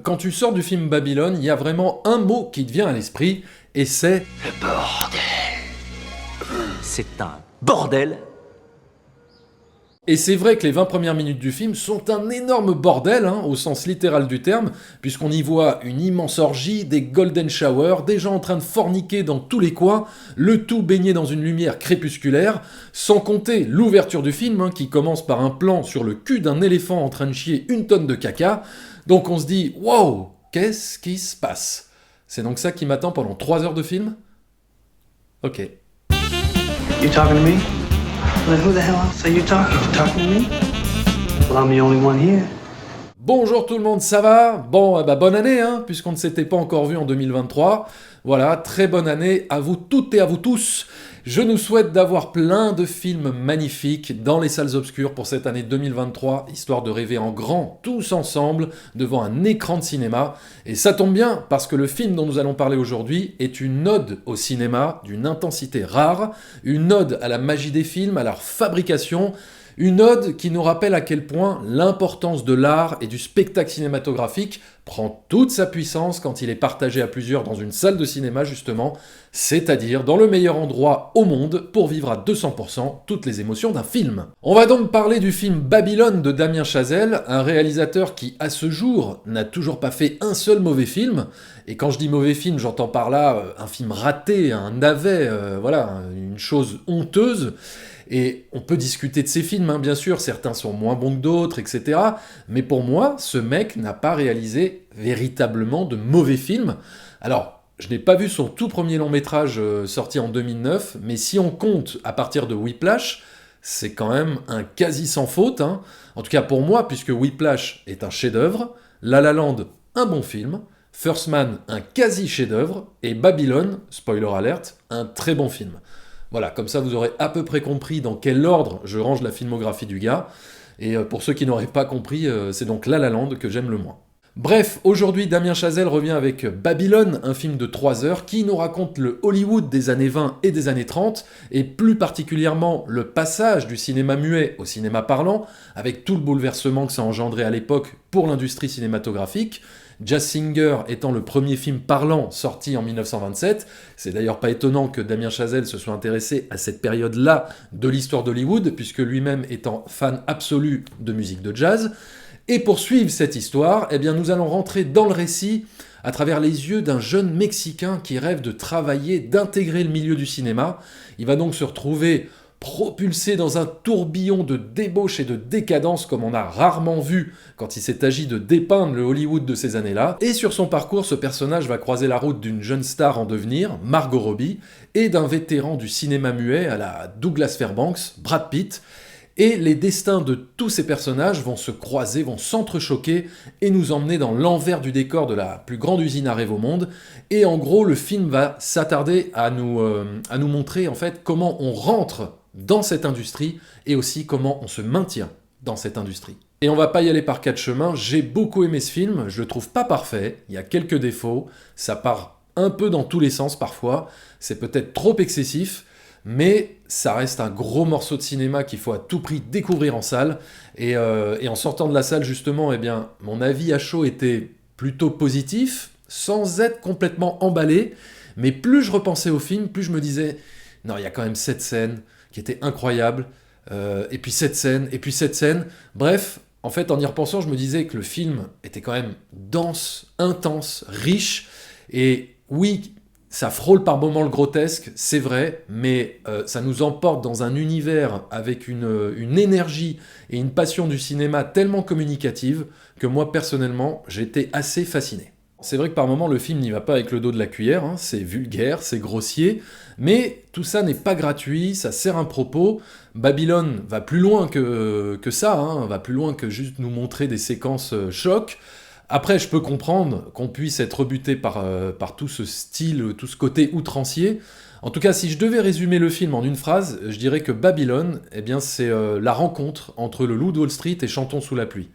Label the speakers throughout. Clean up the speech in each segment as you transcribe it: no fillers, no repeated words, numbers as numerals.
Speaker 1: Quand tu sors du film Babylone, il y a vraiment un mot qui te vient à l'esprit, et c'est...
Speaker 2: Le bordel. C'est un bordel.
Speaker 1: Et c'est vrai que les 20 premières minutes du film sont un énorme bordel, au sens littéral du terme, puisqu'on y voit une immense orgie, des golden showers, des gens en train de forniquer dans tous les coins, le tout baigné dans une lumière crépusculaire, sans compter l'ouverture du film, qui commence par un plan sur le cul d'un éléphant en train de chier une tonne de caca. Donc on se dit, wow, qu'est-ce qui se passe? C'est donc ça qui m'attend pendant 3 heures de film? Ok.
Speaker 3: You talking to me? Well, who the hell else are you talking to? Talking to me? Well, I'm the only one here.
Speaker 1: Bonjour tout le monde, ça va? Bon, bonne année, puisqu'on ne s'était pas encore vu en 2023. Voilà, très bonne année à vous toutes et à vous tous. Je nous souhaite d'avoir plein de films magnifiques dans les salles obscures pour cette année 2023, histoire de rêver en grand, tous ensemble, devant un écran de cinéma. Et ça tombe bien, parce que le film dont nous allons parler aujourd'hui est une ode au cinéma d'une intensité rare, une ode à la magie des films, à leur fabrication, une ode qui nous rappelle à quel point l'importance de l'art et du spectacle cinématographique prend toute sa puissance quand il est partagé à plusieurs dans une salle de cinéma justement, c'est-à-dire dans le meilleur endroit au monde pour vivre à 200% toutes les émotions d'un film. On va donc parler du film Babylone de Damien Chazelle, un réalisateur qui à ce jour n'a toujours pas fait un seul mauvais film, et quand je dis mauvais film j'entends par là un film raté, un navet, voilà, une chose honteuse. Et on peut discuter de ces films, bien sûr, certains sont moins bons que d'autres, etc. Mais pour moi, ce mec n'a pas réalisé véritablement de mauvais films. Alors, je n'ai pas vu son tout premier long métrage sorti en 2009, mais si on compte à partir de Whiplash, c'est quand même un quasi sans faute. En tout cas pour moi, puisque Whiplash est un chef-d'œuvre, La La Land, un bon film, First Man, un quasi chef-d'œuvre, et Babylone, spoiler alert, un très bon film. Voilà, comme ça vous aurez à peu près compris dans quel ordre je range la filmographie du gars. Et pour ceux qui n'auraient pas compris, c'est donc La La Land que j'aime le moins. Bref, aujourd'hui Damien Chazelle revient avec Babylone, un film de 3 heures qui nous raconte le Hollywood des années 20 et des années 30, et plus particulièrement le passage du cinéma muet au cinéma parlant, avec tout le bouleversement que ça a engendré à l'époque pour l'industrie cinématographique. Jazz Singer étant le premier film parlant sorti en 1927, c'est d'ailleurs pas étonnant que Damien Chazelle se soit intéressé à cette période-là de l'histoire d'Hollywood, puisque lui-même étant fan absolu de musique de jazz. Et pour suivre cette histoire, nous allons rentrer dans le récit à travers les yeux d'un jeune Mexicain qui rêve de travailler, d'intégrer le milieu du cinéma. Il va donc se retrouver propulsé dans un tourbillon de débauche et de décadence comme on a rarement vu quand il s'est agi de dépeindre le Hollywood de ces années-là. Et sur son parcours, ce personnage va croiser la route d'une jeune star en devenir, Margot Robbie, et d'un vétéran du cinéma muet à la Douglas Fairbanks, Brad Pitt. Et les destins de tous ces personnages vont se croiser, vont s'entrechoquer et nous emmener dans l'envers du décor de la plus grande usine à rêve au monde. Et en gros, le film va s'attarder à nous montrer en fait comment on rentre dans cette industrie et aussi comment on se maintient dans cette industrie. Et on va pas y aller par 4 chemins, j'ai beaucoup aimé ce film, je le trouve pas parfait, il y a quelques défauts, ça part un peu dans tous les sens parfois, c'est peut-être trop excessif, mais ça reste un gros morceau de cinéma qu'il faut à tout prix découvrir en salle, et en sortant de la salle justement, mon avis à chaud était plutôt positif, sans être complètement emballé, mais plus je repensais au film, plus je me disais, non, il y a quand même cette scène qui était incroyable, et puis cette scène, et puis cette scène. Bref, en fait, en y repensant, je me disais que le film était quand même dense, intense, riche, et oui, ça frôle par moments le grotesque, c'est vrai, mais ça nous emporte dans un univers avec une énergie et une passion du cinéma tellement communicative que moi, personnellement, j'étais assez fasciné. C'est vrai que par moments, le film n'y va pas avec le dos de la cuillère, c'est vulgaire, c'est grossier, mais tout ça n'est pas gratuit, ça sert un propos. Babylone va plus loin que ça, va plus loin que juste nous montrer des séquences chocs. Après, je peux comprendre qu'on puisse être rebuté par tout ce style, tout ce côté outrancier. En tout cas, si je devais résumer le film en une phrase, je dirais que Babylone, c'est la rencontre entre le loup de Wall Street et Chantons sous la pluie.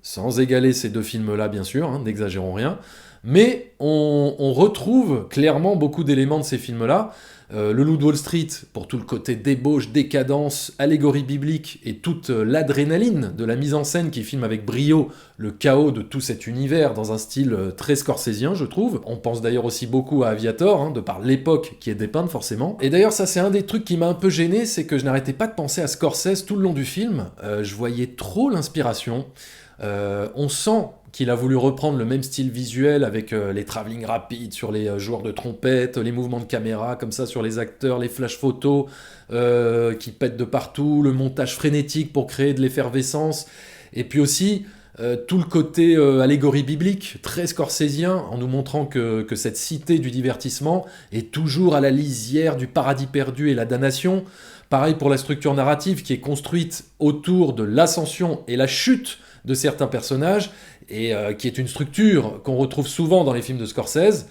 Speaker 1: sans égaler ces deux films-là bien sûr, hein, n'exagérons rien, mais on retrouve clairement beaucoup d'éléments de ces films-là. Le Loup de Wall Street, pour tout le côté débauche, décadence, allégorie biblique et toute l'adrénaline de la mise en scène qui filme avec brio le chaos de tout cet univers dans un style très scorsésien, je trouve. On pense d'ailleurs aussi beaucoup à Aviator, hein, de par l'époque qui est dépeinte forcément. Et d'ailleurs, ça c'est un des trucs qui m'a un peu gêné, c'est que je n'arrêtais pas de penser à Scorsese tout le long du film. Je voyais trop l'inspiration. On sent qu'il a voulu reprendre le même style visuel avec les travelling rapides sur les joueurs de trompette, les mouvements de caméra comme ça sur les acteurs, les flash photos qui pètent de partout, le montage frénétique pour créer de l'effervescence, et puis aussi tout le côté allégorie biblique, très scorsésien, en nous montrant que cette cité du divertissement est toujours à la lisière du paradis perdu et la damnation. Pareil pour la structure narrative qui est construite autour de l'ascension et la chute de certains personnages, et qui est une structure qu'on retrouve souvent dans les films de Scorsese.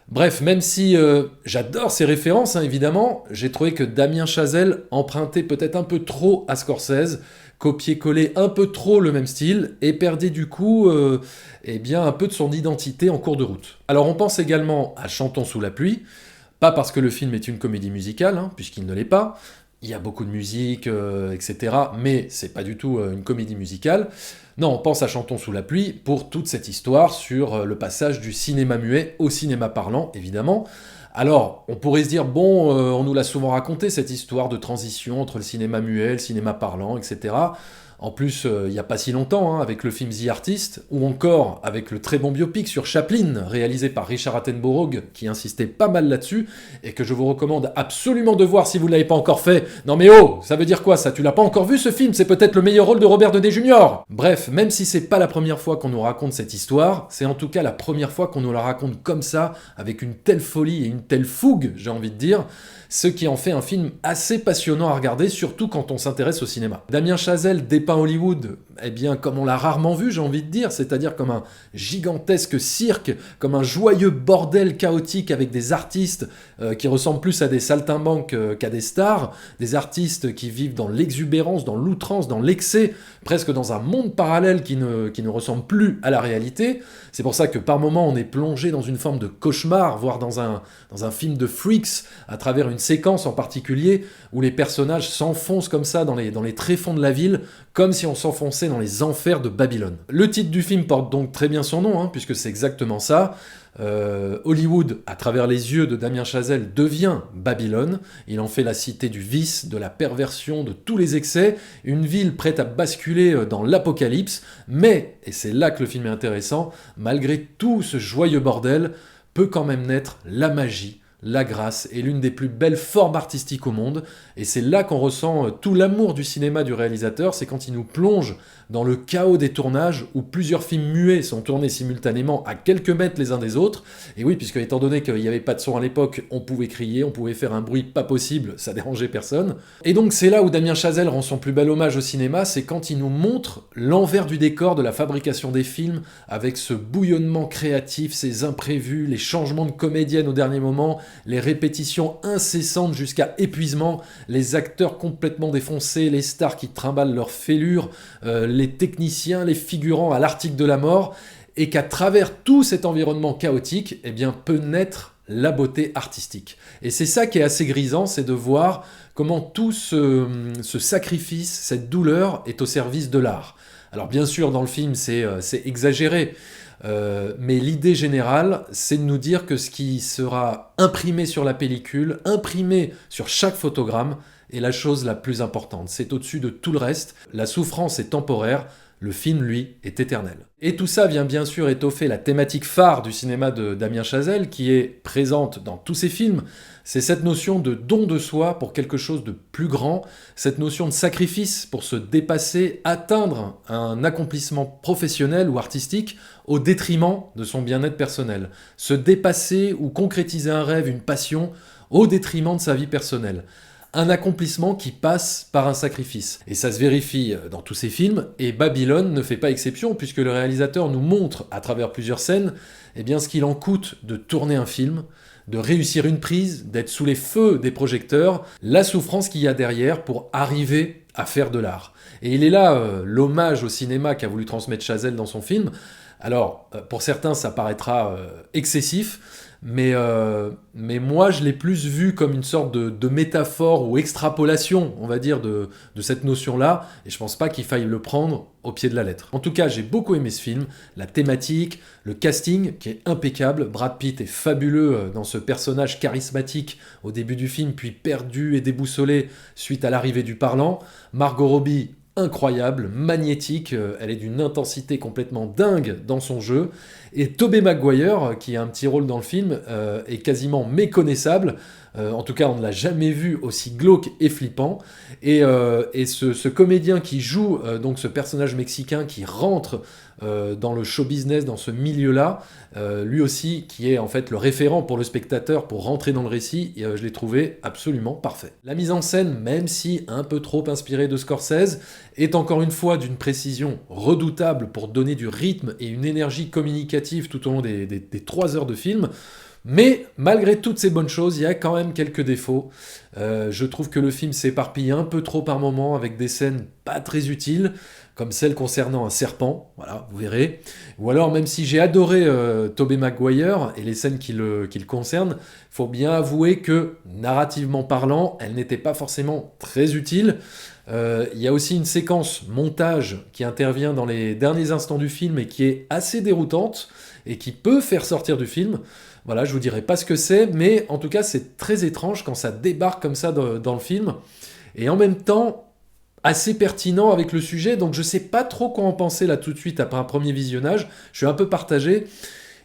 Speaker 1: Bref, même si j'adore ces références, hein, évidemment, j'ai trouvé que Damien Chazelle empruntait peut-être un peu trop à Scorsese, copier-coller un peu trop le même style, et perdait du coup eh bien, un peu de son identité en cours de route. Alors on pense également à Chantons sous la pluie, pas parce que le film est une comédie musicale, hein, puisqu'il ne l'est pas, il y a beaucoup de musique, etc., mais c'est pas du tout une comédie musicale. Non, on pense à Chantons sous la pluie pour toute cette histoire sur le passage du cinéma muet au cinéma parlant, évidemment. Alors, on pourrait se dire, bon, on nous l'a souvent raconté, cette histoire de transition entre le cinéma muet, le cinéma parlant, etc. En plus, il n'y a pas si longtemps, hein, avec le film The Artist, ou encore avec le très bon biopic sur Chaplin, réalisé par Richard Attenborough, qui insistait pas mal là-dessus, et que je vous recommande absolument de voir si vous ne l'avez pas encore fait. Non mais oh, ça veut dire quoi ça? Tu l'as pas encore vu ce film? C'est peut-être le meilleur rôle de Robert Downey Jr. Bref, même si c'est pas la première fois qu'on nous raconte cette histoire, c'est en tout cas la première fois qu'on nous la raconte comme ça, avec une telle folie et une telle fougue, j'ai envie de dire, ce qui en fait un film assez passionnant à regarder, surtout quand on s'intéresse au cinéma. Damien Chazelle dépeint Hollywood, eh bien comme on l'a rarement vu, j'ai envie de dire, c'est-à-dire comme un gigantesque cirque, comme un joyeux bordel chaotique avec des artistes qui ressemblent plus à des saltimbanques qu'à des stars, des artistes qui vivent dans l'exubérance, dans l'outrance, dans l'excès, presque dans un monde parallèle qui ne ressemble plus à la réalité. C'est pour ça que par moments on est plongé dans une forme de cauchemar, voire dans un film de freaks, à travers une séquence en particulier où les personnages s'enfoncent comme ça dans les tréfonds de la ville, comme si on s'enfonçait dans les enfers de Babylone. Le titre du film porte donc très bien son nom, hein, puisque c'est exactement ça. Hollywood, à travers les yeux de Damien Chazelle, devient Babylone. Il en fait la cité du vice, de la perversion, de tous les excès, une ville prête à basculer dans l'apocalypse, mais, et c'est là que le film est intéressant, malgré tout ce joyeux bordel, peut quand même naître la magie, la grâce est l'une des plus belles formes artistiques au monde, et c'est là qu'on ressent tout l'amour du cinéma du réalisateur, c'est quand il nous plonge dans le chaos des tournages où plusieurs films muets sont tournés simultanément à quelques mètres les uns des autres, et oui, puisque étant donné qu'il n'y avait pas de son à l'époque, on pouvait crier, on pouvait faire un bruit pas possible, ça dérangeait personne, et donc c'est là où Damien Chazelle rend son plus bel hommage au cinéma, c'est quand il nous montre l'envers du décor de la fabrication des films, avec ce bouillonnement créatif, ces imprévus, les changements de comédienne au dernier moment, les répétitions incessantes jusqu'à épuisement, les acteurs complètement défoncés, les stars qui trimballent leurs fêlures, les techniciens, les figurants à l'article de la mort, et qu'à travers tout cet environnement chaotique, eh bien, peut naître la beauté artistique. Et c'est ça qui est assez grisant, c'est de voir comment tout ce sacrifice, cette douleur est au service de l'art. Alors bien sûr, dans le film, c'est exagéré, mais l'idée générale, c'est de nous dire que ce qui sera imprimé sur la pellicule, imprimé sur chaque photogramme, est la chose la plus importante. C'est au-dessus de tout le reste. La souffrance est temporaire, le film, lui, est éternel. Et tout ça vient bien sûr étoffer la thématique phare du cinéma de Damien Chazelle, qui est présente dans tous ses films. C'est cette notion de don de soi pour quelque chose de plus grand, cette notion de sacrifice pour se dépasser, atteindre un accomplissement professionnel ou artistique au détriment de son bien-être personnel. Se dépasser ou concrétiser un rêve, une passion, au détriment de sa vie personnelle. Un accomplissement qui passe par un sacrifice. Et ça se vérifie dans tous ces films, et Babylone ne fait pas exception, puisque le réalisateur nous montre, à travers plusieurs scènes, eh bien, ce qu'il en coûte de tourner un film, de réussir une prise, d'être sous les feux des projecteurs, la souffrance qu'il y a derrière pour arriver à faire de l'art. Et il est là l'hommage au cinéma qu'a voulu transmettre Chazelle dans son film. Alors, pour certains, ça paraîtra excessif, mais moi, je l'ai plus vu comme une sorte de métaphore ou extrapolation, on va dire, de cette notion-là, et je pense pas qu'il faille le prendre au pied de la lettre. En tout cas, j'ai beaucoup aimé ce film, la thématique, le casting qui est impeccable. Brad Pitt est fabuleux dans ce personnage charismatique au début du film, puis perdu et déboussolé suite à l'arrivée du parlant. Margot Robbie, incroyable, magnétique, elle est d'une intensité complètement dingue dans son jeu, et Tobey Maguire, qui a un petit rôle dans le film, est quasiment méconnaissable, en tout cas on ne l'a jamais vu aussi glauque et flippant, et ce comédien qui joue donc ce personnage mexicain qui rentre dans le show business, dans ce milieu-là, lui aussi qui est en fait le référent pour le spectateur pour rentrer dans le récit, je l'ai trouvé absolument parfait. La mise en scène, même si un peu trop inspirée de Scorsese, est encore une fois d'une précision redoutable pour donner du rythme et une énergie communicative tout au long des 3 heures de film. Mais malgré toutes ces bonnes choses, il y a quand même quelques défauts. Je trouve que le film s'éparpille un peu trop par moments avec des scènes pas très utiles, comme celle concernant un serpent, voilà, vous verrez. Ou alors, même si j'ai adoré Tobey Maguire et les scènes qui le concernent, il faut bien avouer que, narrativement parlant, elles n'étaient pas forcément très utiles. Il y a aussi une séquence montage qui intervient dans les derniers instants du film et qui est assez déroutante et qui peut faire sortir du film. Voilà, je vous dirai pas ce que c'est, mais en tout cas, c'est très étrange quand ça débarque comme ça dans le film. Et en même temps, assez pertinent avec le sujet, donc je sais pas trop quoi en penser là tout de suite après un premier visionnage. Je suis un peu partagé.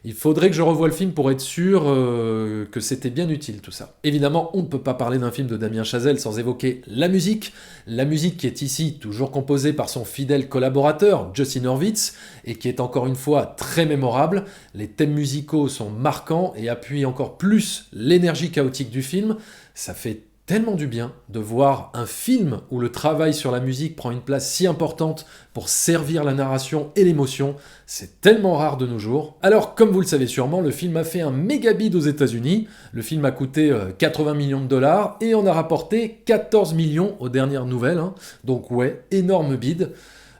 Speaker 1: Il faudrait que je revoie le film pour être sûr que c'était bien utile tout ça. Évidemment, on ne peut pas parler d'un film de Damien Chazelle sans évoquer la musique. La musique qui est ici toujours composée par son fidèle collaborateur, Justin Hurwitz, et qui est encore une fois très mémorable. Les thèmes musicaux sont marquants et appuient encore plus l'énergie chaotique du film. Ça fait tellement du bien de voir un film où le travail sur la musique prend une place si importante pour servir la narration et l'émotion. C'est tellement rare de nos jours. Alors, comme vous le savez sûrement, le film a fait un méga bid aux États-Unis. Le film a coûté 80 millions de dollars et en a rapporté 14 millions aux dernières nouvelles. Hein. Donc ouais, énorme bid.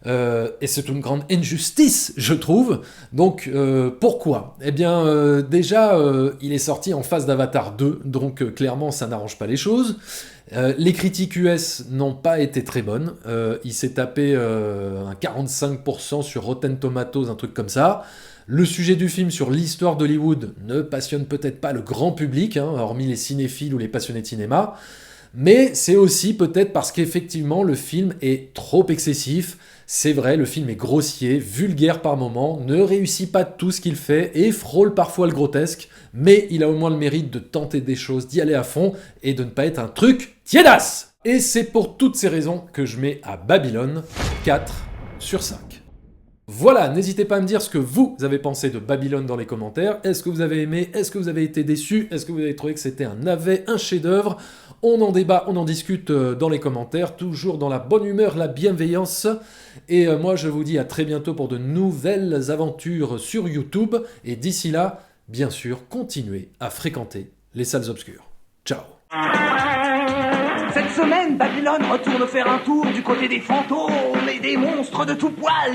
Speaker 1: Et c'est une grande injustice, je trouve. Donc, pourquoi ? Eh bien, déjà, il est sorti en face d'Avatar 2, donc clairement, ça n'arrange pas les choses. Les critiques US n'ont pas été très bonnes. Il s'est tapé un 45% sur Rotten Tomatoes, un truc comme ça. Le sujet du film sur l'histoire d'Hollywood ne passionne peut-être pas le grand public, hein, hormis les cinéphiles ou les passionnés de cinéma. Mais c'est aussi peut-être parce qu'effectivement, le film est trop excessif. C'est vrai, le film est grossier, vulgaire par moments, ne réussit pas tout ce qu'il fait et frôle parfois le grotesque, mais il a au moins le mérite de tenter des choses, d'y aller à fond et de ne pas être un truc tiédasse. Et c'est pour toutes ces raisons que je mets à Babylone 4 sur 5. Voilà, n'hésitez pas à me dire ce que vous avez pensé de Babylone dans les commentaires. Est-ce que vous avez aimé ? Est-ce que vous avez été déçu ? Est-ce que vous avez trouvé que c'était un navet, un chef-d'œuvre ? On en débat, on en discute dans les commentaires, toujours dans la bonne humeur, la bienveillance. Et moi, je vous dis à très bientôt pour de nouvelles aventures sur YouTube. Et d'ici là, bien sûr, continuez à fréquenter les salles obscures. Ciao.
Speaker 4: Cette semaine, Babylone retourne faire un tour du côté des fantômes et des monstres de tout poil.